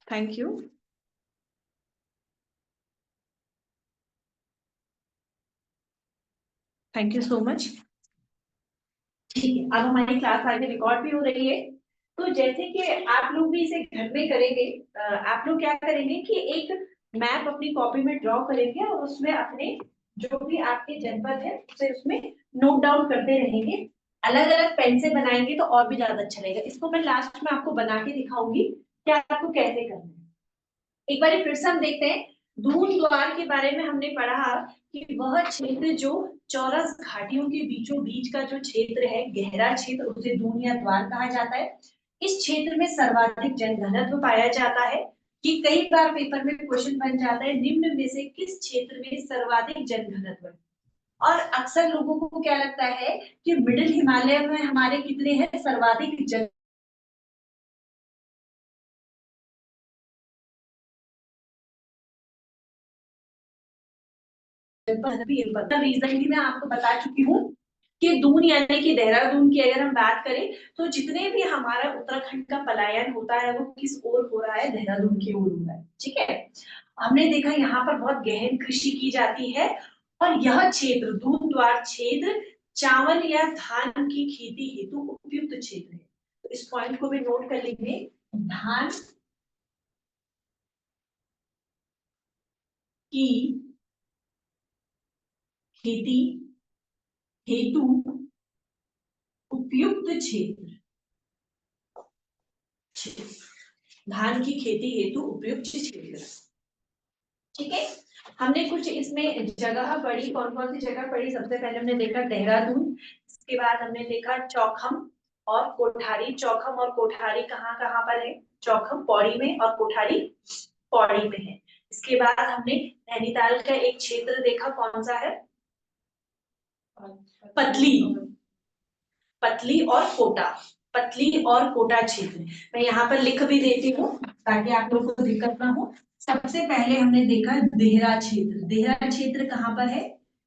Thank you. Thank you so much. ठीक है, अब हमारी क्लास आगे रिकॉर्ड भी हो रही है। तो जैसे कि आप लोग भी इसे घर में करेंगे, आप लोग क्या करेंगे कि एक मैप अपनी कॉपी में ड्रॉ करेंगे और उसमें अपने जो भी आपके जनपद है उसे उसमें नोट डाउन करते रहेंगे। अलग अलग पेन से बनाएंगे तो और भी ज्यादा अच्छा रहेगा। इसको मैं लास्ट में आपको बना के दिखाऊंगी कि आपको कैसे करना है। एक बार फिर से हम देखते हैं। दून द्वार के बारे में हमने पढ़ा कि वह क्षेत्र जो चौरस घाटियों के बीचों बीच का जो क्षेत्र है, गहरा क्षेत्र, उसे दून या द्वार कहा जाता है। इस क्षेत्र में सर्वाधिक जनघनत्व पाया जाता है। कि कई बार पेपर में क्वेश्चन बन जाता है, निम्न में से किस क्षेत्र में सर्वाधिक जनघनत्व है। और अक्सर लोगों को क्या लगता है कि मिडिल हिमालय में हमारे कितने हैं सर्वाधिक जन रीजन भी मैं आपको बता चुकी हूँ कि दून यानी कि देहरादून की अगर हम बात करें तो जितने भी हमारा उत्तराखंड का पलायन होता है वो किस ओर हो रहा है, देहरादून की ओर हो रहा है। ठीक है, हमने देखा यहाँ पर बहुत गहन कृषि की जाती है और यह क्षेत्र दून द्वार क्षेत्र चावल या धान की खेती हेतु उपयुक्त क्षेत्र है। तो इस पॉइंट को भी नोट कर लेंगे। धान की खेती हेतु उपयुक्त क्षेत्र, धान की खेती हेतु उपयुक्त क्षेत्र। ठीक है, हमने कुछ इसमें जगह पढ़ी, कौन कौन सी जगह पढ़ी। सबसे पहले हमने देखा देहरादून, इसके बाद हमने देखा चौखम और कोठारी। चौखम और कोठारी कहाँ कहाँ पर है? चौखम पौड़ी में और कोठारी पौड़ी में है। इसके बाद हमने नैनीताल का एक क्षेत्र देखा, कौन सा है? पतली, पतली और कोटा, पतली और कोटा क्षेत्र। मैं यहाँ पर लिख भी देती हूँ ताकि आप लोगों को दिक्कत ना हो। सबसे पहले हमने देखा देहरा क्षेत्र। देहरा क्षेत्र कहाँ पर है?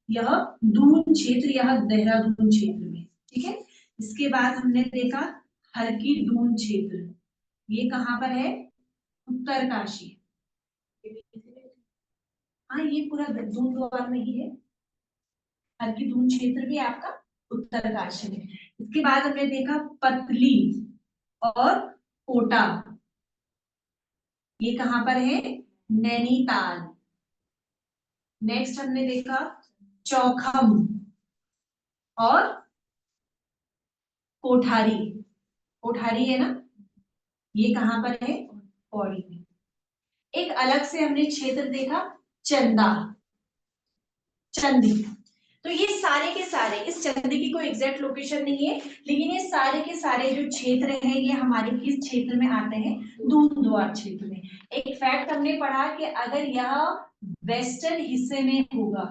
यह दून क्षेत्र, यह देहरादून क्षेत्र में। ठीक है, इसके बाद हमने देखा हरकी दून क्षेत्र, ये कहाँ पर है? उत्तरकाशी। हाँ, ये पूरा दून द्वार में ही है। हरकी दून क्षेत्र भी आपका उत्तरकाशी में। इसके बाद हमने देखा पतली और कोटा, ये कहां पर है? नैनीताल। नेक्स्ट हमने देखा चौखम और कोठारी। कोठारी है ना, ये कहां पर है? पौड़ी में। एक अलग से हमने क्षेत्र देखा चंदा, चंदी। तो ये सारे के सारे, इस चंदी की कोई एग्जैक्ट लोकेशन नहीं है, लेकिन ये सारे के सारे जो क्षेत्र हैं ये हमारे किस क्षेत्र में आते हैं? दून द्वार क्षेत्र में। एक फैक्ट हमने पढ़ा कि अगर यह वेस्टर्न हिस्से में होगा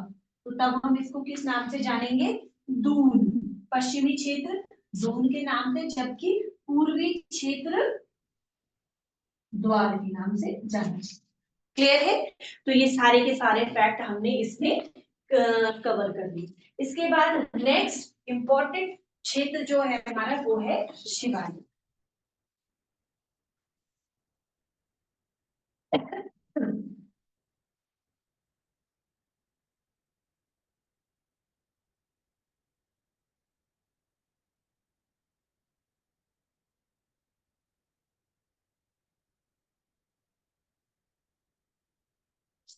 तो तब हम इसको किस नाम से जानेंगे? दून। पश्चिमी क्षेत्र दून के नाम से, जबकि पूर्वी क्षेत्र द्वार के नाम से जाना। क्लियर है? तो ये सारे के सारे फैक्ट हमने इसमें कवर कर दी। इसके बाद नेक्स्ट इंपॉर्टेंट क्षेत्र जो है हमारा वो है शिवालिक।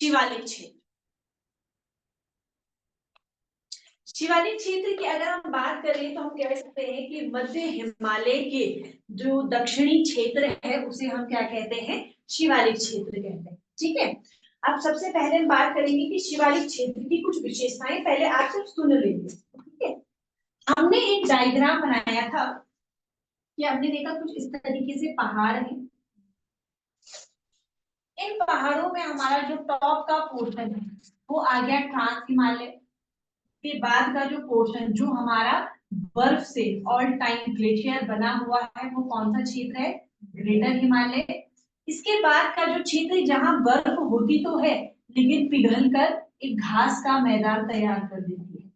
शिवालिक क्षेत्र, शिवालिक क्षेत्र की अगर हम बात करें तो हम कह सकते हैं कि मध्य हिमालय के जो दक्षिणी क्षेत्र है उसे हम क्या कहते हैं? शिवालिक क्षेत्र कहते हैं। ठीक है, अब सबसे पहले हम बात करेंगे कि शिवालिक क्षेत्र की कुछ विशेषताएं, पहले आप सिर्फ सुन लेंगे। ठीक है, हमने एक डायग्राम बनाया था कि हमने देखा कुछ इस तरीके से पहाड़ है। इन पहाड़ों में हमारा जो टॉप का पोर्शन है वो आ गया ट्रांस हिमालय। के बाद का जो पोर्शन जो हमारा बर्फ से ऑल टाइम ग्लेशियर बना हुआ है वो कौन सा क्षेत्र है? ग्रेटर हिमालय। इसके बाद का जो क्षेत्र जहां बर्फ होती तो है लेकिन पिघलकर एक घास का मैदान तैयार कर देती है,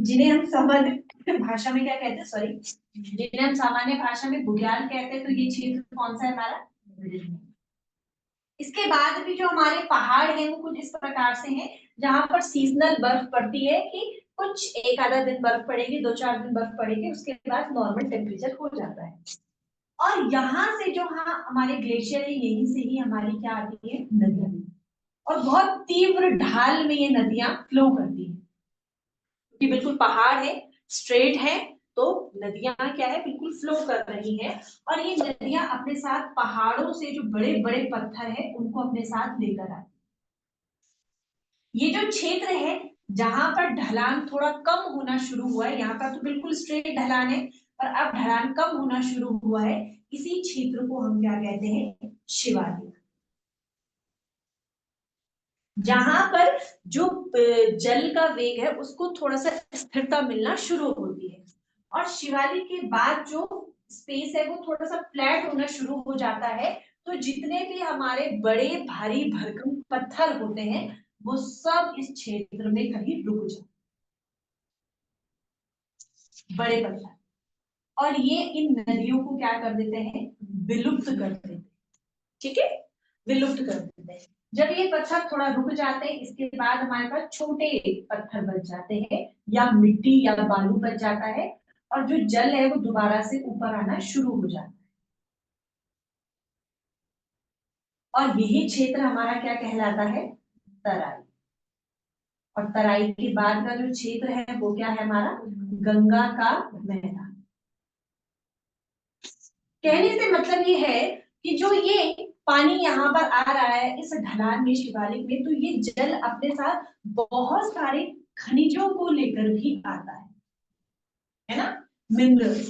जिन्हें हम सामान्य भाषा में क्या कहते हैं, सॉरी, जिन्हें हम सामान्य भाषा में बुग्याल कहते हैं, तो ये क्षेत्र कौन सा है हमारा? इसके बाद भी जो हमारे पहाड़ हैं वो कुछ इस प्रकार से हैं, जहां पर सीजनल बर्फ पड़ती है कि कुछ एक आधा दिन बर्फ पड़ेगी, 2-4 दिन बर्फ पड़ेगी, उसके बाद नॉर्मल टेम्परेचर हो जाता है। और यहाँ से जो हाँ हमारे ग्लेशियर है, यहीं से ही हमारी क्या आती है, नदियां, और बहुत तीव्र ढाल में ये नदियां फ्लो करती है, क्योंकि बिल्कुल पहाड़ है, स्ट्रेट है, तो नदियां क्या है, बिल्कुल फ्लो कर रही है। और ये नदियां अपने साथ पहाड़ों से जो बड़े बड़े पत्थर है उनको अपने साथ लेकर आती है। ये जो क्षेत्र है जहां पर ढलान थोड़ा कम होना शुरू हुआ है, यहाँ पर तो बिल्कुल स्ट्रेट ढलान है, पर अब ढलान कम होना शुरू हुआ है, इसी क्षेत्र को हम क्या कहते हैं, शिवालिक। जहां पर जो जल का वेग है उसको थोड़ा सा स्थिरता मिलना शुरू होती है, और शिवालिक के बाद जो स्पेस है वो थोड़ा सा फ्लैट होना शुरू हो जाता है। तो जितने भी हमारे बड़े भारी भरकम पत्थर होते हैं वो सब इस क्षेत्र में कहीं रुक जाते, बड़े पत्थर, और ये इन नदियों को क्या कर देते हैं, विलुप्त कर देते हैं। ठीक है, विलुप्त कर देते हैं। जब ये पत्थर थोड़ा रुक जाते हैं, इसके बाद हमारे पास छोटे पत्थर बच जाते हैं, या मिट्टी या बालू बच जाता है, और जो जल है वो दोबारा से ऊपर आना शुरू हो जाता है। और यही क्षेत्र हमारा क्या कहलाता है, तराई। और तराई के बाद का जो क्षेत्र है वो क्या है हमारा, गंगा का मैदान। कहने से मतलब ये है कि जो ये पानी यहाँ पर आ रहा है इस ढलान में, शिवालिक में, तो ये जल अपने साथ बहुत सारे खनिजों को लेकर भी आता है ना, मिनरल्स।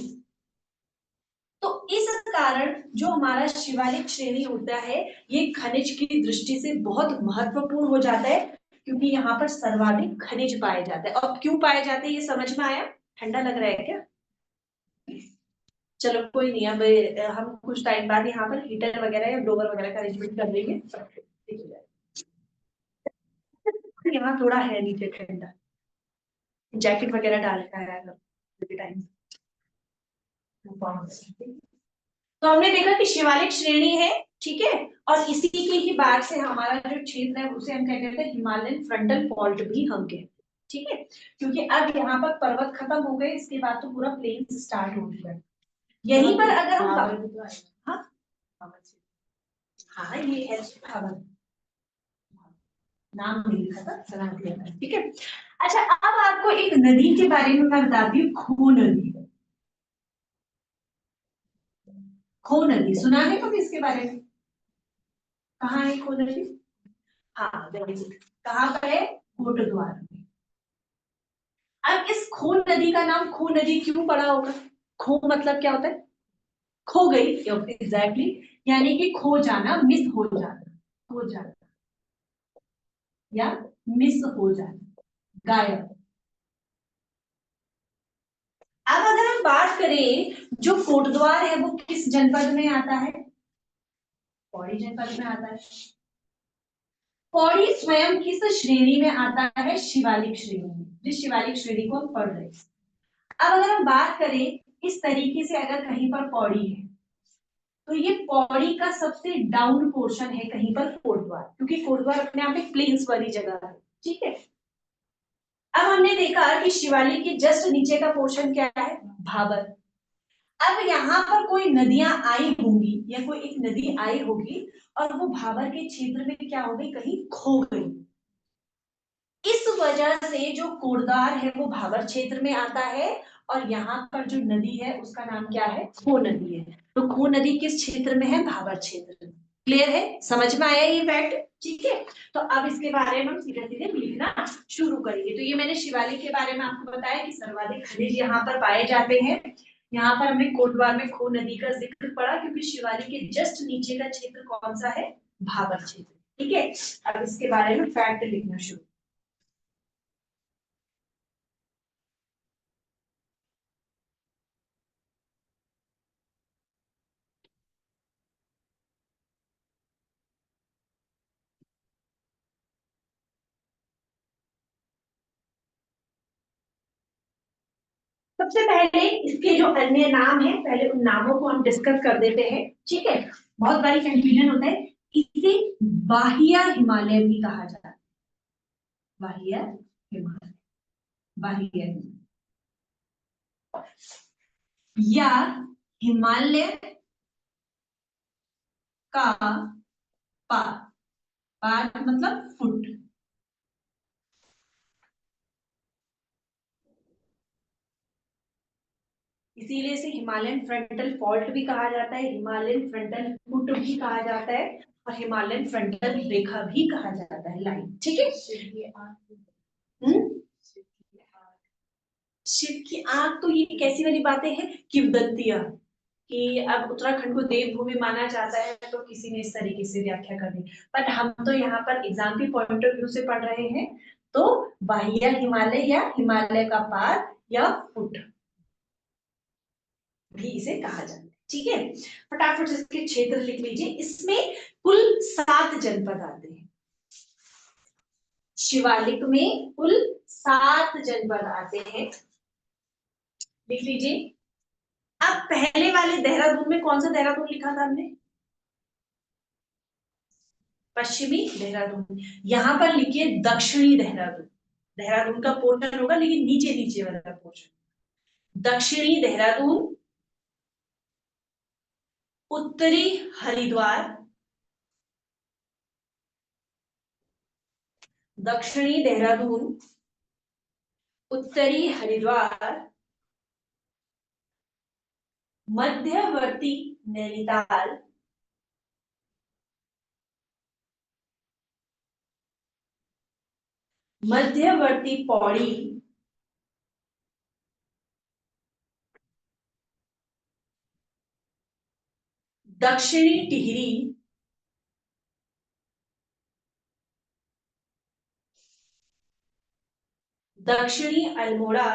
तो इस कारण जो हमारा शिवालिक श्रेणी होता है ये खनिज की दृष्टि से बहुत महत्वपूर्ण हो जाता है, क्योंकि यहाँ पर सर्वाधिक खनिज पाए जाते हैं। और क्यों पाए जाते हैं ये समझ में आया? ठंडा लग रहा है क्या? चलो कोई नहीं, अब हम कुछ टाइम बाद यहाँ पर हीटर वगैरह या ब्लोवर वगैरह का अरेंजमेंट कर देंगे, सब ठीक हो जाएगा। यहाँ थोड़ा है नीचे ठंडा, जैकेट वगैरह डाल का है टाइम। तो हमने देखा कि शिवालिक श्रेणी है, ठीक है, और इसी के ही बाद से हमारा जो क्षेत्र है उसे हम क्या कहते हैं, हिमालयन फ्रंटल फॉल्ट भी हम कहते हैं। ठीक है, क्योंकि अब यहाँ पर पर्वत खत्म हो गए, इसके बाद तो पूरा प्लेन स्टार्ट हो गया। यहीं पर अगर हम हाँ हाँ ये है भावर, नाम नहीं लिखा था, बना दिया था, ठीक है। अच्छा, अब आपको एक नदी के बारे में मैं बताती हूँ, खो नदी। खो नदी सुना है कभी इसके बारे में? कहाँ है खो नदी? हाँ वेरी गुड, कहाँ पर है, कोटद्वार में। अब इस खो नदी का नाम खो नदी क्यों पड़ा होगा? खो मतलब क्या होता है, खो गई, एग्जैक्टली, यानी कि खो जाना, मिस हो जाना, खो जाना या मिस हो जाना, गायब। अब अगर हम बात करें, जो कोटद्वार है वो किस जनपद में आता है? पौड़ी जनपद में आता है। पौड़ी स्वयं किस श्रेणी में आता है? शिवालिक श्रेणी में, जिस शिवालिक श्रेणी को हम पढ़ रहे हैं। अब अगर हम बात करें इस तरीके से, अगर कहीं पर पौड़ी है तो ये पौड़ी का सबसे डाउन पोर्शन है कहीं पर कोटद्वार, क्योंकि कोटद्वार अपने आप एक प्लेन्स वाली जगह है, ठीक है। अब हमने देखा कि शिवालिक के जस्ट नीचे का पोर्शन क्या है, भाबर। अब यहाँ पर कोई नदियां आई होंगी या कोई एक नदी आई होगी, और वो भाबर के क्षेत्र में क्या हो गई, कहीं खो गई। इस वजह से जो कोटद्वार है वो भाबर क्षेत्र में आता है, और यहाँ पर जो नदी है उसका नाम क्या है, खो नदी है। तो खो नदी किस क्षेत्र में है, भाबर क्षेत्र में। क्लियर है, समझ में आया ये फैक्ट? ठीक है, तो अब इसके बारे में हम सीधे सीधे लिखना शुरू करेंगे। तो ये मैंने शिवालिक के बारे में आपको बताया कि सर्वाधिक खनिज यहाँ पर पाए जाते हैं। यहाँ पर हमने कोटद्वार में खो नदी का जिक्र पढ़ा, क्योंकि शिवालिक के जस्ट नीचे का क्षेत्र कौन सा है, भाबर क्षेत्र। ठीक है, अब इसके बारे में फैक्ट लिखना शुरू। सबसे पहले इसके जो अन्य नाम है, पहले उन नामों को हम डिस्कस कर देते हैं, ठीक है। बहुत बारी कंफ्यूजन होता है। इसे बाह्य हिमालय भी कहा जाता है, बाह्य हिमालय, बाह्य हिमालय या हिमालय का पार, पार मतलब फुट। इसीलिए इसे हिमालयन फ्रंटल फॉल्ट भी कहा जाता है, हिमालयन फ्रंटल फुट भी कहा जाता है, और हिमालयन फ्रंटल रेखा भी कहा जाता है, लाइन, ठीक है। शिव की आंख, तो ये कैसी वाली बातें हैं, किंवदंतियां, कि अब उत्तराखंड को देवभूमि माना जाता है, तो किसी ने इस तरीके से व्याख्या कर दी। बट हम तो यहाँ पर एग्जाम के पॉइंट ऑफ व्यू से पढ़ रहे हैं, तो बाह्य हिमालय या हिमालय का पार या फुट भी इसे कहा जाता है, ठीक है। फटाफट से इसके क्षेत्र लिख लीजिए। इसमें कुल 7 जनपद आते हैं, शिवालिक में कुल 7 जनपद आते हैं, लिख लीजिए। अब पहले वाले देहरादून में कौन सा देहरादून लिखा था हमने, पश्चिमी देहरादून। यहां पर लिखिए दक्षिणी देहरादून, देहरादून का पोर्शन होगा लेकिन नीचे नीचे वाला पोर्शन। दक्षिणी देहरादून, उत्तरी हरिद्वार, दक्षिणी देहरादून, उत्तरी हरिद्वार, मध्यवर्ती नैनीताल, मध्यवर्ती पौड़ी, दक्षिणी टिहरी, दक्षिणी अल्मोड़ा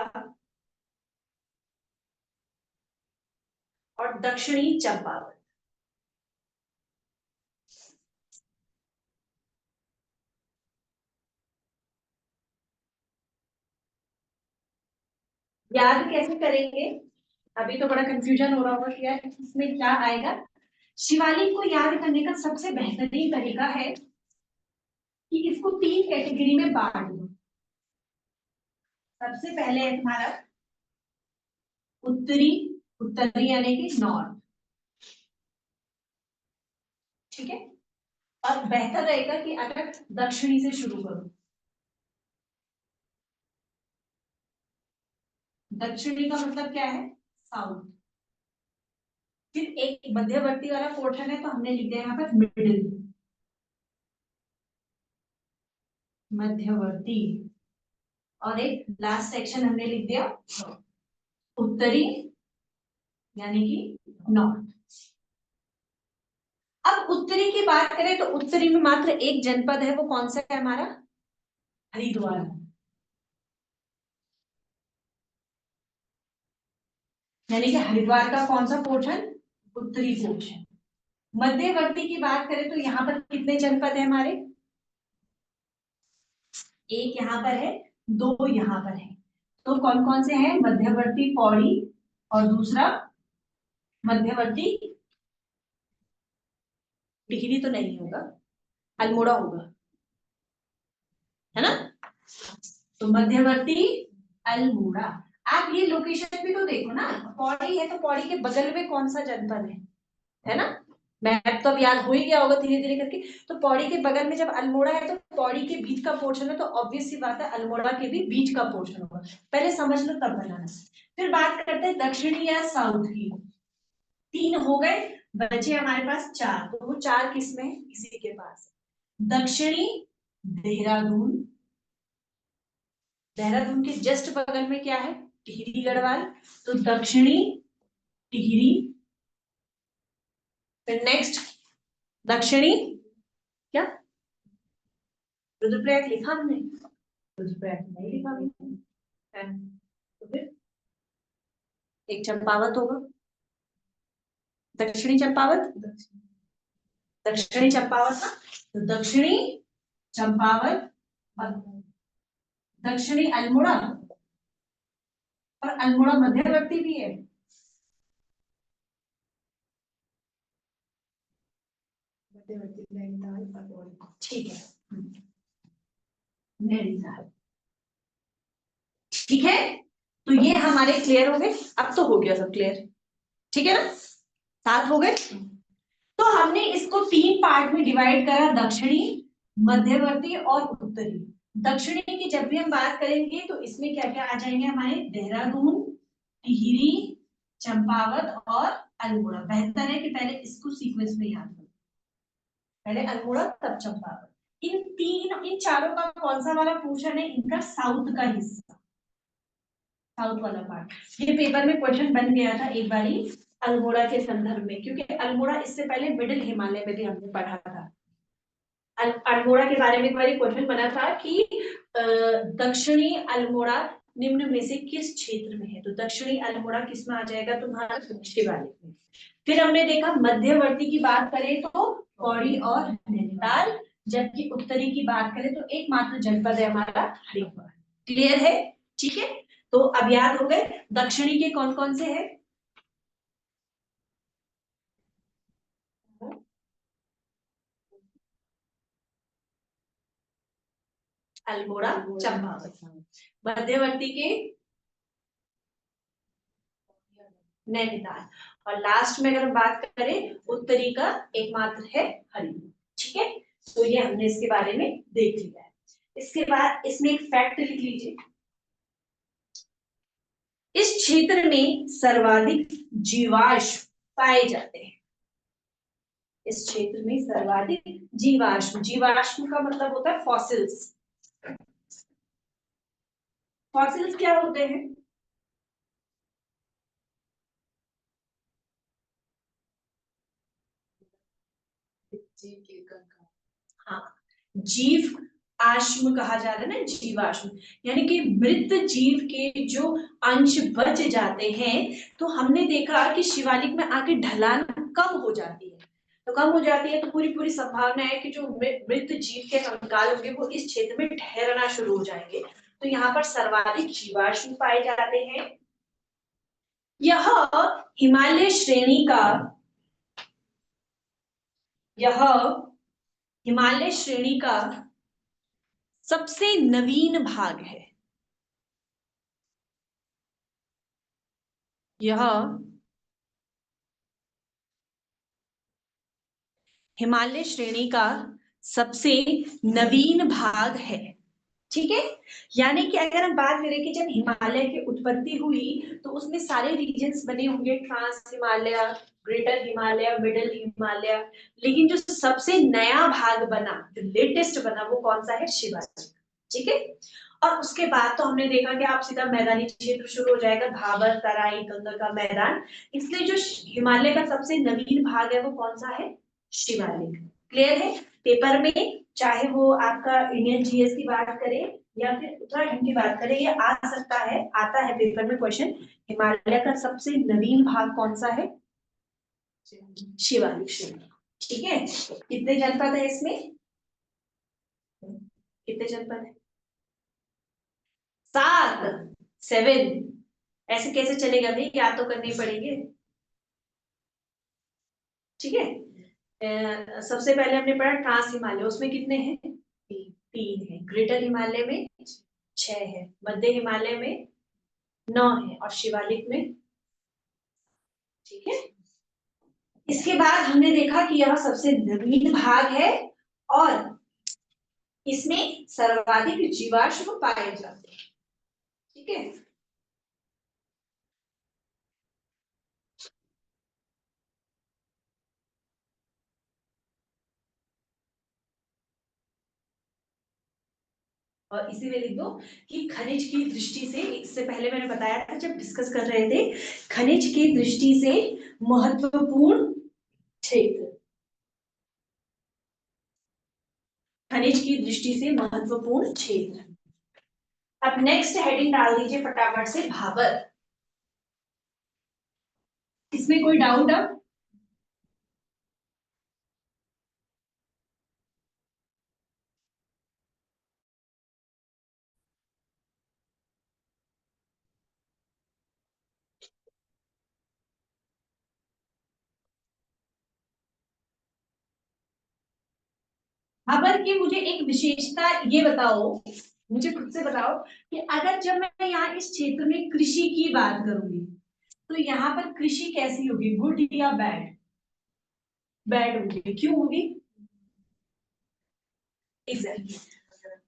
और दक्षिणी चंपावत। याद कैसे करेंगे, अभी तो बड़ा कंफ्यूजन हो रहा होगा कि यार इसमें क्या आएगा। शिवालिक को याद करने का सबसे बेहतरीन तरीका है कि इसको 3 कैटेगरी में बांट दो। सबसे पहले है तुम्हारा उत्तरी, उत्तरी यानी कि नॉर्थ, ठीक है। और बेहतर रहेगा कि अगर दक्षिणी से शुरू करो, दक्षिणी का मतलब क्या है, साउथ। फिर एक मध्यवर्ती वाला पोर्शन है, तो हमने लिख दिया यहाँ पर मिडिल, मध्यवर्ती। और एक लास्ट सेक्शन हमने लिख दिया उत्तरी यानी कि नॉर्थ। अब उत्तरी की बात करें तो उत्तरी में मात्र एक जनपद है, वो कौन सा है हमारा, हरिद्वार। यानी कि हरिद्वार का कौन सा पोर्शन, उत्तरी पोर्शन। मध्यवर्ती की बात करें तो यहाँ पर कितने जनपद है हमारे, एक यहाँ पर है, 2 यहाँ पर है। तो कौन कौन से हैं, मध्यवर्ती पौड़ी और दूसरा मध्यवर्ती टिहरी तो नहीं होगा, अल्मोड़ा होगा, है ना। तो मध्यवर्ती अल्मोड़ा। आप ये लोकेशन भी तो देखो ना, पौड़ी है तो पौड़ी के बगल में कौन सा जनपद है ना। मैप तो अब याद हो ही गया होगा धीरे धीरे करके। तो पौड़ी के बगल में जब अल्मोड़ा है तो पौड़ी के बीच का पोर्शन है, तो ऑब्वियस सी बात है अल्मोड़ा के भी बीच का पोर्शन होगा। पहले समझ लो तब बनाना। फिर बात करते हैं दक्षिणी या साउथ की। 3 हो गए, बचे हमारे पास 4। तो वो 4 किसमें है, किसी के पास। दक्षिणी देहरादून, देहरादून के जस्ट बगल में क्या है, टिहरी गढ़वाल। तो दक्षिणी टिहरी। फिर नेक्स्ट दक्षिणी क्या, रुद्रप्रयाग लिखा हमने, रुद्रप्रयाग नहीं लिखा है। तो फिर एक चंपावत होगा, दक्षिणी चंपावत, दक्षिणी चंपावत ना। तो दक्षिणी चंपावत, दक्षिणी अल्मोड़ा और अल्मोड़ा मध्यवर्ती भी है। मध्यवर्ती नैनीताल और ठीक है, नैनीताल। ठीक है, तो ये हमारे क्लियर हो गए। अब तो हो गया सब क्लियर, ठीक है ना, सात हो गए। तो हमने इसको तीन पार्ट में डिवाइड करा, दक्षिणी, मध्यवर्ती और उत्तरी। दक्षिणी की जब भी हम बात करेंगे तो इसमें क्या क्या आ जाएंगे हमारे, देहरादून, टिहरी, चंपावत और अल्मोड़ा। बेहतर है कि पहले इसको सीक्वेंस में याद करो, पहले अल्मोड़ा तब चंपावत। इन चारों का कौन सा वाला पोर्शन है, इनका साउथ का हिस्सा, साउथ वाला पार्ट। ये पेपर में क्वेश्चन बन गया था एक बारी अल्मोड़ा के संदर्भ में, क्योंकि अल्मोड़ा इससे पहले मिडिल हिमालय में भी हमने पढ़ा था। अल्मोड़ा के बारे में एक बार क्वेश्चन बना था कि दक्षिणी अल्मोड़ा निम्न में से किस क्षेत्र में है, तो दक्षिणी अल्मोड़ा किस में आ जाएगा तुम्हारा, शिवालिक में। फिर हमने देखा मध्यवर्ती की बात करें तो पौड़ी और नैनीताल, जबकि उत्तरी की बात करें तो एकमात्र जनपद है हमारा हरिद्वार। क्लियर है, ठीक है। तो अब याद हो गए दक्षिणी के कौन कौन से हैं, अल्मोड़ा, चंपावत। मध्यवर्ती के नैनीताल, और लास्ट में अगर हम बात करें उत्तरी का एकमात्र है हरिद्वार। ठीक है, तो ये हमने इसके बारे में देख लिया है। इसके बाद इसमें एक फैक्ट लिख लीजिए, इस क्षेत्र में सर्वाधिक जीवाश्म पाए जाते हैं। इस क्षेत्र में सर्वाधिक जीवाश्म, जीवाश्म का मतलब होता है फॉसिल्स। फॉसिल्स क्या होते हैं, हाँ, जीव आश्म कहा जा रहा है ना, जीवाश्म, यानी कि मृत जीव के जो अंश बच जाते हैं। तो हमने देखा कि शिवालिक में आके ढलान कम हो जाती है, तो कम हो जाती है तो पूरी पूरी संभावना है कि जो मृत जीव के कंकाल होंगे वो इस क्षेत्र में ठहरना शुरू हो जाएंगे। तो यहाँ पर सर्वाधिक जीवाश्म पाए जाते हैं। यह हिमालय श्रेणी का, यह हिमालय श्रेणी का सबसे नवीन भाग है। यह हिमालय श्रेणी का सबसे नवीन भाग है। ठीक है, यानी कि अगर हम बात करें कि जब हिमालय की उत्पत्ति हुई तो उसमें सारे रीजन्स बने होंगे, trans Himalaya, greater Himalaya, middle Himalaya, लेकिन जो सबसे नया भाग बना, जो लेटेस्ट बना, वो कौन सा है, शिवालिक। ठीक है, और उसके बाद तो हमने देखा कि आप सीधा मैदानी क्षेत्र शुरू हो जाएगा, भाबर, तराई, गंगा का मैदान। इसलिए जो हिमालय का सबसे नवीन भाग है वो कौन सा है, शिवालिक। क्लियर है, पेपर में चाहे वो आपका इंडियन जीएस की बात करें या फिर उत्तराखंड की बात करें, ये आ सकता है, आता है पेपर में क्वेश्चन, हिमालय का सबसे नवीन भाग कौन सा है, शिवालिक श्रेणी। ठीक है, कितने जनपद है इसमें, कितने जनपद है, सात, सेवन। ऐसे कैसे चलेगा भाई, याद तो करने पड़ेंगे। ठीक है, सबसे पहले हमने पढ़ा ट्रांस हिमालय, उसमें कितने हैं, तीन है, ग्रेटर हिमालय में छह है, मध्य हिमालय में नौ है, और शिवालिक में। ठीक है, इसके बाद हमने देखा कि यह सबसे नवीन भाग है और इसमें सर्वाधिक जीवाश्म पाए जाते हैं। ठीक है, और इसी में लिख दो कि खनिज की दृष्टि से, इससे पहले मैंने बताया था जब डिस्कस कर रहे थे, खनिज की दृष्टि से महत्वपूर्ण क्षेत्र, खनिज की दृष्टि से महत्वपूर्ण क्षेत्र। अब नेक्स्ट हेडिंग डाल दीजिए फटाफट से, भाबर। इसमें कोई डाउट अब, भाबर की मुझे एक विशेषता ये बताओ, मुझे खुद से बताओ कि अगर जब मैं यहाँ इस क्षेत्र में कृषि की बात करूंगी तो यहाँ पर कृषि कैसी होगी, गुड या बैड? बैड होगी। क्यों होगी? एग्जैक्टली।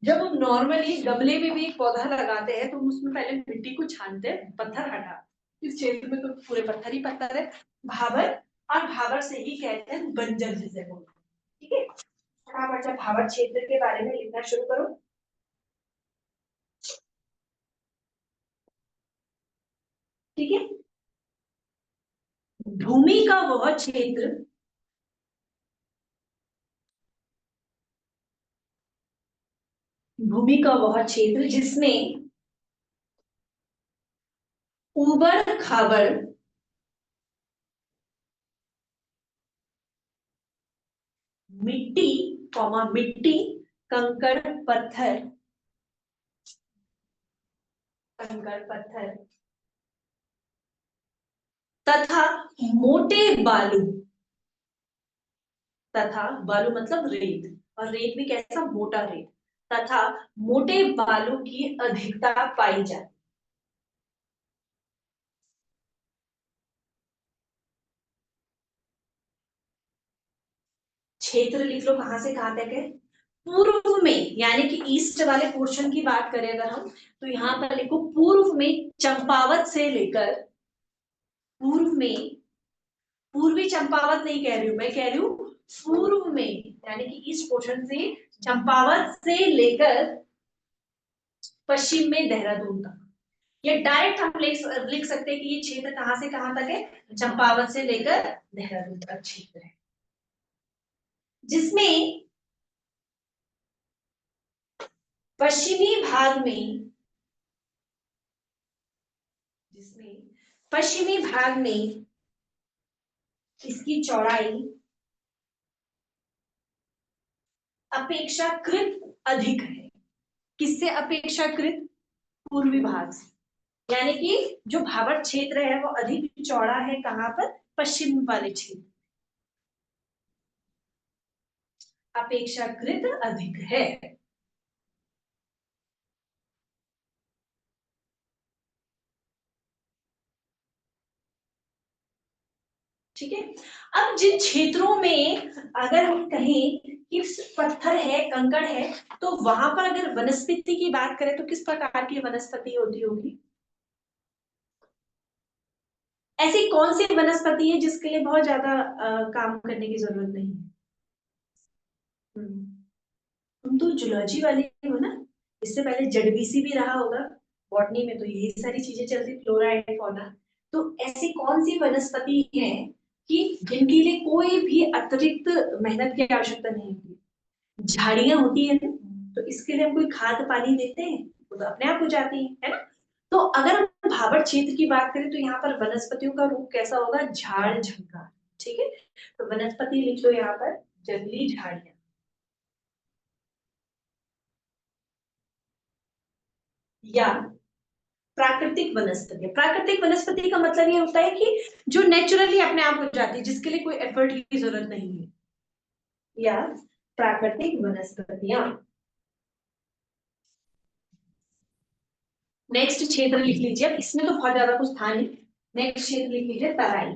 जब हम नॉर्मली गमले में भी एक पौधा लगाते हैं तो हम उसमें पहले मिट्टी को छानते हैं, पत्थर हटा। इस क्षेत्र में तो पूरे पत्थर ही पत्थर है, भाबर। और भाबर से ही कहते हैं बंजर जिसे बोलते हैं। ठीक है, फटाफट से भाबर क्षेत्र के बारे में लिखना शुरू करो। ठीक है, भूमि का वह क्षेत्र, भूमि का वह क्षेत्र जिसमें ऊबड़ खाबड़ मिट्टी, कौमा मिट्टी, कंकड़ पत्थर, कंकड़ पत्थर तथा मोटे बालू, तथा बालू मतलब रेत, और रेत भी कैसा, मोटा रेत, तथा मोटे बालू की अधिकता पाई जाती। क्षेत्र लिख लो, कहां से कहां तक है? पूर्व में, यानी कि ईस्ट वाले पोर्शन की बात करें अगर हम, तो यहाँ पर लिखो पूर्व में चंपावत से लेकर, पूर्व में, पूर्वी चंपावत नहीं कह रही हूं मैं, कह रही हूं पूर्व में, यानी कि ईस्ट पोर्शन से चंपावत से लेकर पश्चिम में देहरादून तक। ये डायरेक्ट हम लिख सकते हैं कि ये क्षेत्र कहां से कहां तक है, चंपावत से लेकर देहरादून तक क्षेत्र है, जिसमें पश्चिमी भाग में, जिसमें पश्चिमी भाग में इसकी चौड़ाई अपेक्षाकृत अधिक है। किससे अपेक्षाकृत? पूर्वी भाग से, यानी कि जो भाबर क्षेत्र है वो अधिक चौड़ा है, कहां पर? पश्चिम वाले क्षेत्र, अपेक्षाकृत अधिक है। ठीक है, अब जिन क्षेत्रों में अगर हम कहें कि पत्थर है, कंकड़ है, तो वहां पर अगर वनस्पति की बात करें तो किस प्रकार की वनस्पति होती होगी? ऐसी कौन सी वनस्पति है जिसके लिए बहुत ज्यादा काम करने की जरूरत नहीं है? हम्म, तुम तो जूलॉजी वाले हो ना, इससे पहले जडबीसी भी रहा होगा, बॉटनी में तो यही सारी चीजें चलती, फ्लोरा एंड फौना। तो ऐसी कौन सी वनस्पति है कि जिनके लिए कोई भी अतिरिक्त मेहनत की आवश्यकता नहीं होती? झाड़ियां होती है ना, तो इसके लिए हम कोई खाद पानी देते हैं, वो तो अपने आप हो जाती है ना? तो अगर हम भाबर क्षेत्र की बात करें तो यहाँ पर वनस्पतियों का रूप कैसा होगा, झाड़ झंकार। ठीक है, तो वनस्पति लिख लो यहाँ पर, जंगली झाड़ियां या प्राकृतिक वनस्पति। प्राकृतिक वनस्पति का मतलब ये होता है कि जो नेचुरली अपने आप हो जाती है, जिसके लिए कोई एफर्ट की जरूरत नहीं है, या प्राकृतिक वनस्पतियां। नेक्स्ट क्षेत्र लिख लीजिए, अब इसमें तो बहुत ज्यादा कुछ था नहीं। नेक्स्ट क्षेत्र लिख लीजिए, तराई।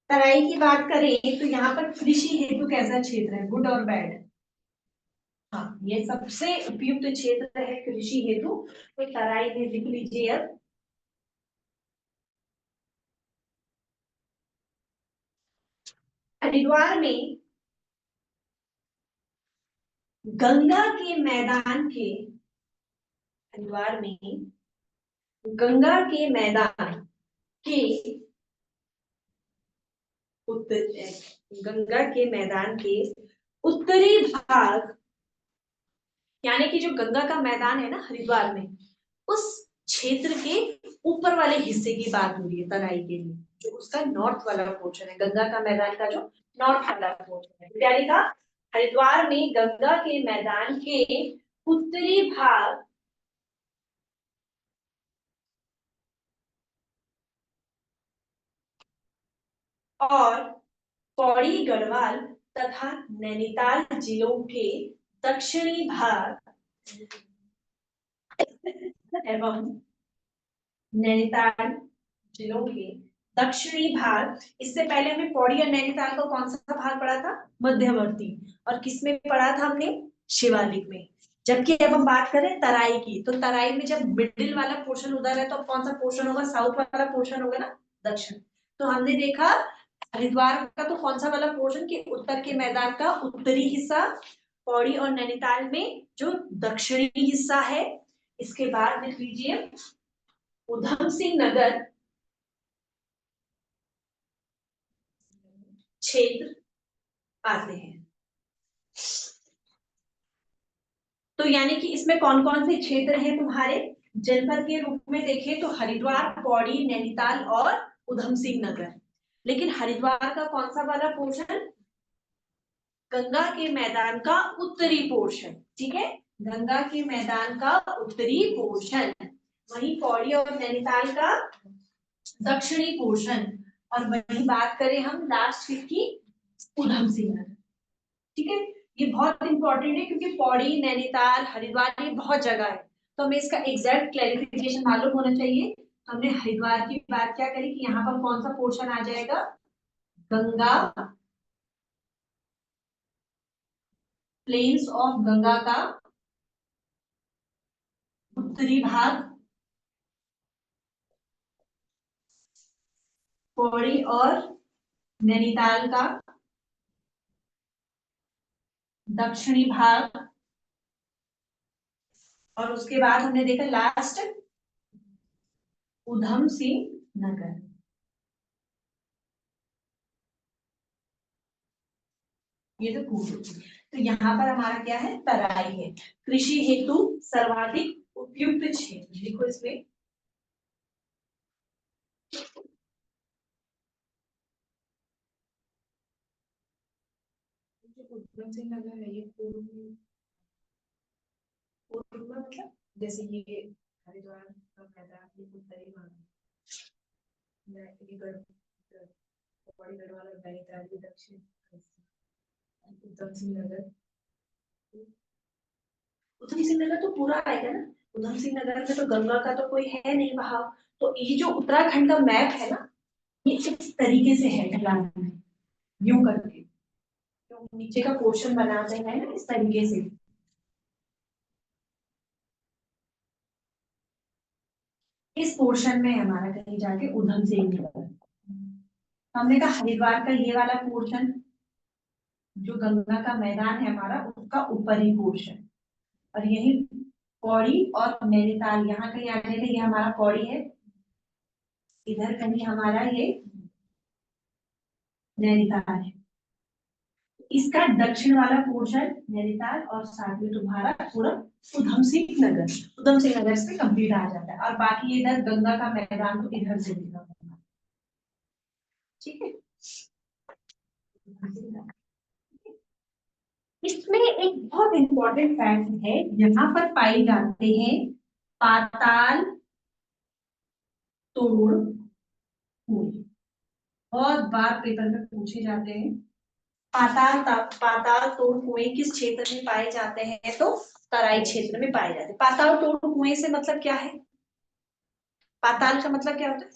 तराई की बात करें तो यहाँ पर कृषि हेतु कैसा क्षेत्र है, गुड और बैड? हाँ, ये सबसे उपयुक्त क्षेत्र है कृषि हेतु, तो तराई में लिख लीजिए अब। हरिद्वार में गंगा के मैदान के, हरिद्वार में गंगा के मैदान के उत्तर, गंगा के मैदान के उत्तरी भाग, यानी कि जो गंगा का मैदान है ना हरिद्वार में, उस क्षेत्र के ऊपर वाले हिस्से की बात हो रही है तराई के लिए, जो उसका नॉर्थ वाला पोर्शन है, गंगा का मैदान का जो नॉर्थ वाला पोर्शन है। यानी का हरिद्वार में गंगा के मैदान के उत्तरी भाग, और पौड़ी गढ़वाल तथा नैनीताल जिलों के दक्षिणी भाग एवं नैनीताल जिलों के दक्षिणी भाग, इससे पहले हमने पौड़ी और नैनीताल का कौन सा भाग पढ़ा था? मध्यवर्ती। और किसमें पढ़ा था हमने? शिवालिक में। जबकि अब हम बात करें तराई की, तो तराई में जब मिडिल वाला पोर्शन उधर है तो कौन सा पोर्शन होगा? साउथ वाला पोर्शन होगा ना, दक्षिण। तो हमने देखा हरिद्वार का तो कौन सा वाला पोर्शन के उत्तर के मैदान का उत्तरी हिस्सा, पौड़ी और नैनीताल में जो दक्षिणी हिस्सा है। इसके बाद लिख लीजिए उधम सिंह नगर क्षेत्र आते हैं। तो यानी कि इसमें कौन कौन से क्षेत्र हैं तुम्हारे जनपद के रूप में? देखें तो हरिद्वार, पौड़ी, नैनीताल और उधम सिंह नगर। लेकिन हरिद्वार का कौन सा वाला पोर्शन? गंगा के मैदान का उत्तरी पोर्शन, ठीक है, गंगा के मैदान का उत्तरी पोर्शन। वहीं पौड़ी और नैनीताल का दक्षिणी पोर्शन। और वही बात करें हम लास्ट की उधम सिंह नगर, ठीक है। ये बहुत इंपॉर्टेंट है क्योंकि पौड़ी, नैनीताल, हरिद्वार ये बहुत जगह है, तो हमें इसका एग्जैक्ट क्लैरिफिकेशन मालूम होना चाहिए। हमने हरिद्वार की बात क्या करी कि यहाँ पर कौन सा पोर्शन आ जाएगा? गंगा, प्लेन्स ऑफ गंगा का उत्तरी भाग, पौड़ी और नैनीताल का दक्षिणी भाग, और उसके बाद हमने देखा लास्ट उधम सिंह नगर। ये तो पूर्व। तो यहाँ पर हमारा क्या है? तराई है। कृषि हेतु सर्वाधिक उपयुक्त क्षेत्र लिखो इसमें। उधम सिंह नगर है ये पूर्व में, पूर्व में मतलब जैसे ये हरिद्वार का मैदान ये उत्तरी भाग है, ये पौड़ी गढ़वाल और नैनीताल के दक्षिण। उधम सिंह नगर, उधम सिंह नगर तो पूरा आएगा ना। उधम सिंह नगर में तो गंगा का तो कोई है नहीं बहाव। तो ये जो उत्तराखंड का मैप है ना, ये इस तरीके से है ढलान में, यूं करके तो नीचे का पोर्शन बनाते हैं ना इस तरीके से। इस पोर्शन में हमारा कहीं जाके उधम सिंह नगर, हमने कहा हरिद्वार का ये वाला पोर्शन जो गंगा का मैदान है हमारा, उसका ऊपरी पोर्शन। और यही पौड़ी और नैनीताल यहाँ कहीं आ जाएगा, ये हमारा पौड़ी है, इधर कहीं हमारा ये नैनीताल है। इसका दक्षिण वाला पोर्शन नैनीताल और साथ में तुम्हारा पूरा उधम सिंह नगर, उधम सिंह नगर से कंप्लीट आ जाता है। और बाकी इधर गंगा का मैदान तो इधर से दिखा, ठीक है। इसमें एक बहुत इंपॉर्टेंट फैक्ट है, यहाँ पर पाए जाते हैं पाताल तोड़ कुएं। बहुत बार पेपर में पूछे जाते हैं पाताल तोड़ कुएं किस क्षेत्र में पाए जाते हैं? तो तराई क्षेत्र में पाए जाते हैं। पाताल तोड़ कुएं से मतलब क्या है? पाताल का मतलब क्या होता है?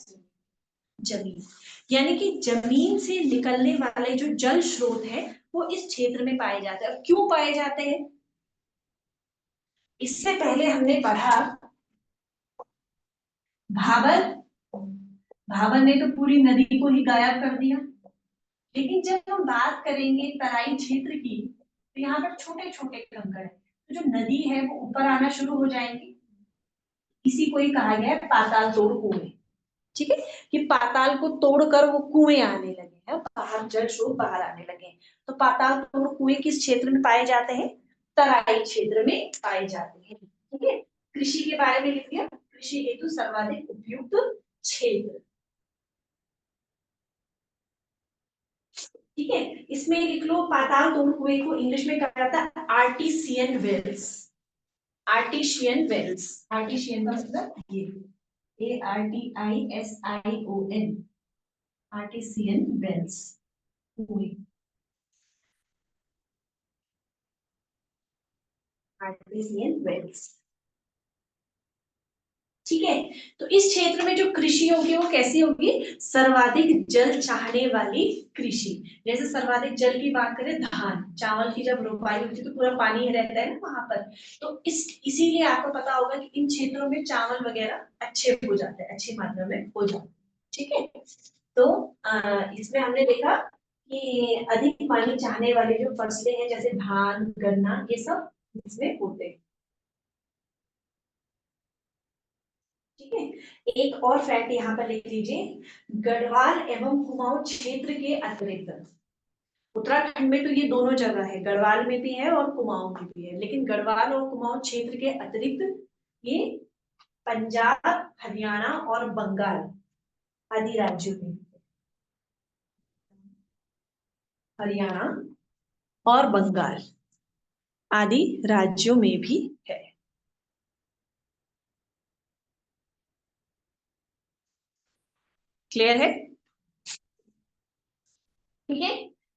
जमीन। यानी कि जमीन से निकलने वाले जो जल स्रोत है वो इस क्षेत्र में पाए जाते हैं। क्यों पाए जाते हैं? इससे पहले हमने पढ़ा भाबर, भाबर ने तो पूरी नदी को ही गायब कर दिया। लेकिन जब हम बात करेंगे तराई क्षेत्र की, तो यहाँ पर छोटे छोटे कंकड़ है, तो जो नदी है वो ऊपर आना शुरू हो जाएंगी। इसी को ही कहा गया है पाताल तोड़ कुएं, ठीक है, कि पाताल को तोड़कर वो कुएं आने लगे हैं, बाहर जल स्रोत बाहर आने लगे। तो पाताल तोड़ कुएं किस क्षेत्र में पाए जाते हैं? तराई क्षेत्र में पाए जाते हैं, ठीक है। कृषि के बारे में लिख दिया, कृषि हेतु सर्वाधिक उपयुक्त क्षेत्र, ठीक है। इसमें लिख लो पाताल तोड़ कुएं को इंग्लिश में कहा जाता है artesian wells. Artesian wells, artesian का मतलब ये ARTISION, artesian wells, artesian wells. ठीक है, तो इस क्षेत्र में जो कृषि होगी वो कैसी होगी? सर्वाधिक जल चाहने वाली कृषि। जैसे सर्वाधिक जल की बात करें, धान चावल की जब रोपाई होती है तो पूरा पानी रहता है ना वहां पर, तो इसीलिए आपको पता होगा कि इन क्षेत्रों में चावल वगैरह अच्छे हो जाते हैं, अच्छी मात्रा में हो जाते हैं। ठीक है, तो इसमें हमने देखा कि अधिक पानी चाहने वाले जो फसलें हैं जैसे धान गन्ना ये सब इसमें होते हैं। ठीक है, एक और फैक्ट यहाँ पर लिख लीजिए, गढ़वाल एवं कुमाऊं क्षेत्र के अतिरिक्त, उत्तराखंड में तो ये दोनों जगह है, गढ़वाल में भी है और कुमाऊं में भी है, लेकिन गढ़वाल और कुमाऊं क्षेत्र के अतिरिक्त ये पंजाब हरियाणा और बंगाल आदि राज्यों में, हरियाणा और बंगाल आदि राज्यों में भी है। क्लियर है? ठीक है,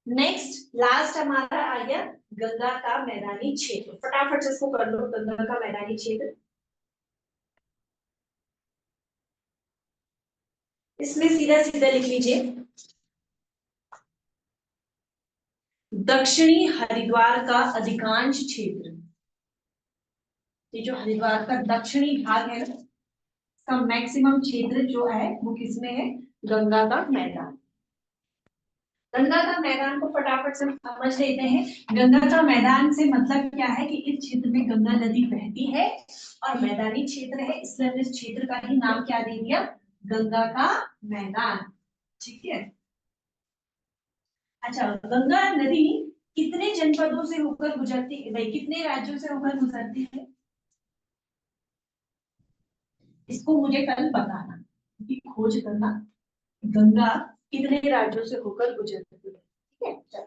नेक्स्ट लास्ट हमारा आ गया गंगा का मैदानी क्षेत्र। फटाफट से इसको कर लो, गंगा का मैदानी क्षेत्र। इसमें सीधा सीधा लिख लीजिए, दक्षिणी हरिद्वार का अधिकांश क्षेत्र, ये जो हरिद्वार का दक्षिणी भाग है का मैक्सिमम क्षेत्र जो है वो किसमें है? गंगा का मैदान। गंगा का मैदान को फटाफट से समझ लेते हैं। गंगा का मैदान से मतलब क्या है कि इस क्षेत्र में गंगा नदी बहती है और मैदानी क्षेत्र है, इसलिए हमने इस क्षेत्र का ही नाम क्या दे दिया? गंगा का मैदान। ठीक है, अच्छा, गंगा नदी कितने जनपदों से होकर गुजरती है भाई, कितने राज्यों से होकर गुजरती है? इसको मुझे कल बताना, कि खोज करना गंगा कितने राज्यों से होकर गुजरती है। ठीक है, चलो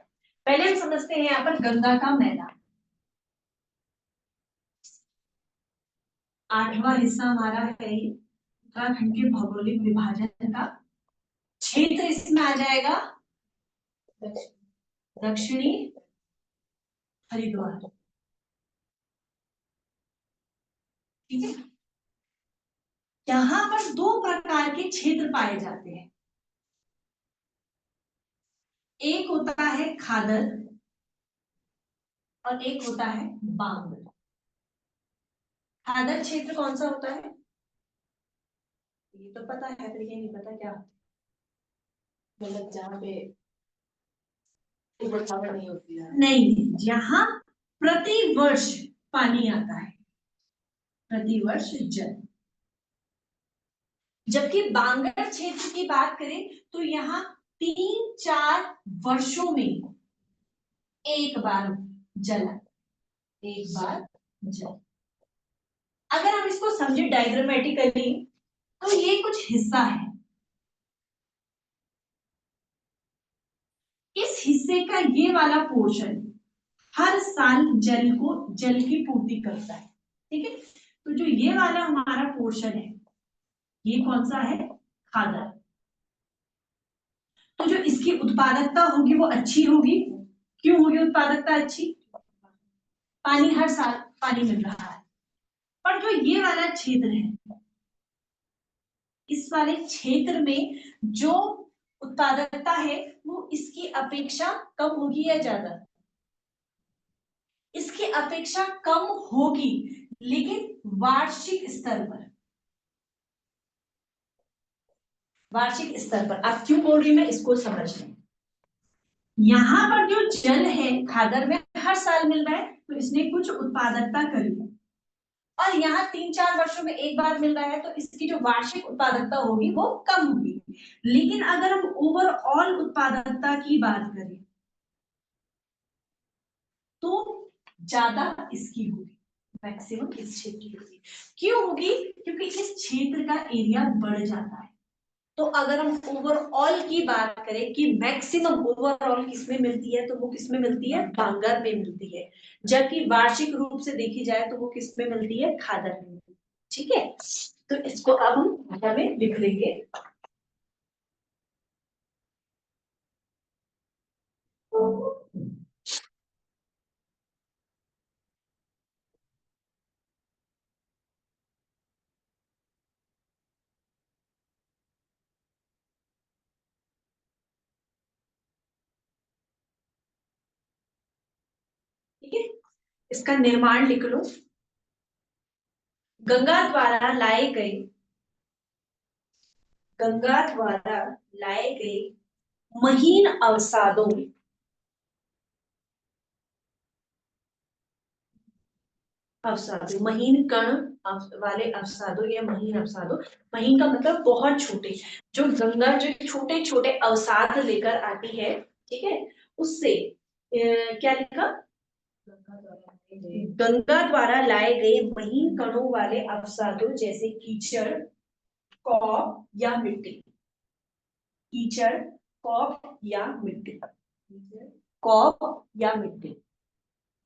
पहले हम समझते हैं यहाँ पर गंगा का मैदान। आठवां हिस्सा हमारा है ये उत्तराखंड के भौगोलिक विभाजन का क्षेत्र, इसमें आ जाएगा दक्षिणी हरिद्वार। ठीक है, यहाँ पर दो प्रकार के क्षेत्र पाए जाते हैं, एक होता है खादर और एक होता है बांगर। खादर क्षेत्र कौन सा होता है? ये तो पता है, लेकिन नहीं पता क्या, मतलब जहाँ पे नहीं होती है, नहीं, जहाँ प्रति वर्ष पानी आता है, प्रति वर्ष जल। जबकि बांगर क्षेत्र की बात करें तो यहाँ 3-4 वर्षों में एक बार जल, एक बार जल। अगर हम इसको समझे डायग्रामेटिकली तो ये कुछ हिस्सा है, इस हिस्से का ये वाला पोर्शन हर साल जल की पूर्ति करता है। ठीक है, तो जो ये वाला हमारा पोर्शन है ये कौन सा है? खादर। तो जो इसकी उत्पादकता होगी वो अच्छी होगी। क्यों होगी उत्पादकता अच्छी? पानी हर साल पानी मिल रहा है। पर जो ये वाला क्षेत्र है, इस वाले क्षेत्र में जो उत्पादकता है वो इसकी अपेक्षा कम होगी या ज्यादा? इसकी अपेक्षा कम होगी, लेकिन वार्षिक स्तर पर, वार्षिक स्तर पर। अब क्यों बोल रही मैं, इसको समझ लें। यहाँ पर जो जल है खादर में हर साल मिल रहा है, तो इसने कुछ उत्पादकता करी, और यहाँ 3-4 वर्षों में एक बार मिल रहा है, तो इसकी जो वार्षिक उत्पादकता होगी वो कम होगी। लेकिन अगर हम ओवरऑल उत्पादकता की बात करें तो ज्यादा इसकी होगी, मैक्सिमम इस क्षेत्र की होगी। क्यों होगी? क्योंकि इस क्षेत्र का एरिया बढ़ जाता है। तो अगर हम ओवरऑल की बात करें कि मैक्सिमम ओवरऑल किसमें मिलती है, तो वो किसमें मिलती है? बांगर में मिलती है। जबकि वार्षिक रूप से देखी जाए तो वो किसमें मिलती है? खादर में मिलती है। ठीक है, तो इसको अब हम भाषा में लिख लेंगे। ठीक है, इसका निर्माण लिख लो। गंगा द्वारा लाए गए, गंगा द्वारा लाए गए महीन अवसादों, अवसादों महीन कण वाले अवसादों या महीन अवसादों। महीन का मतलब बहुत छोटे, जो गंगा जो छोटे छोटे अवसाद लेकर आती है, ठीक है, उससे क्या लिखा, गंगा द्वारा लाए गए महीन कणों वाले अवसादों जैसे कीचड़, कॉप या मिट्टी। कीचड़, कॉप या मिट्टी, कॉप या मिट्टी,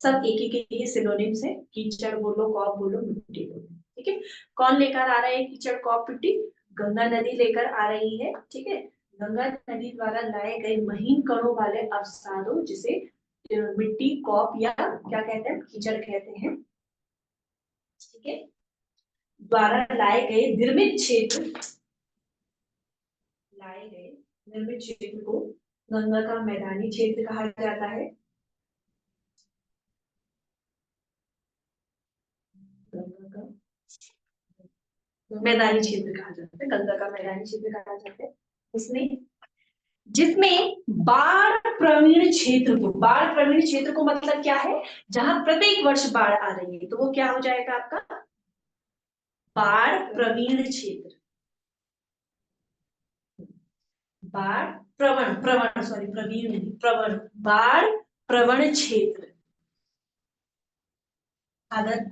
सब एक एक ही सिनोनिम्स है। कीचड़ बोलो, कॉप बोलो, मिट्टी बोलो, ठीक है। कौन लेकर आ रहा है कीचड़ कॉप मिट्टी? गंगा नदी लेकर आ रही है, ठीक है। गंगा नदी द्वारा लाए गए महीन कणों वाले अवसादों जिसे मिट्टी, कॉप या क्या कहते हैं, कीचड़ कहते हैं, ठीक है, द्वारा लाए गए निर्मित क्षेत्र, लाए गए निर्मित क्षेत्र को गंगा का मैदानी क्षेत्र कहा जाता है। गंगा का मैदानी क्षेत्र कहा जाता है, गंगा का मैदानी क्षेत्र कहा जाता है उसमें, जिसमें बाढ़ प्रवण क्षेत्र को, बाढ़ प्रवण क्षेत्र को मतलब क्या है, जहां प्रत्येक वर्ष बाढ़ आ रही है, तो वो क्या हो जाएगा आपका बाढ़ प्रवण क्षेत्र। बाढ़ प्रवण, प्रवण सॉरी प्रवीण नहीं, प्रवण, बाढ़ प्रवण क्षेत्र। अगर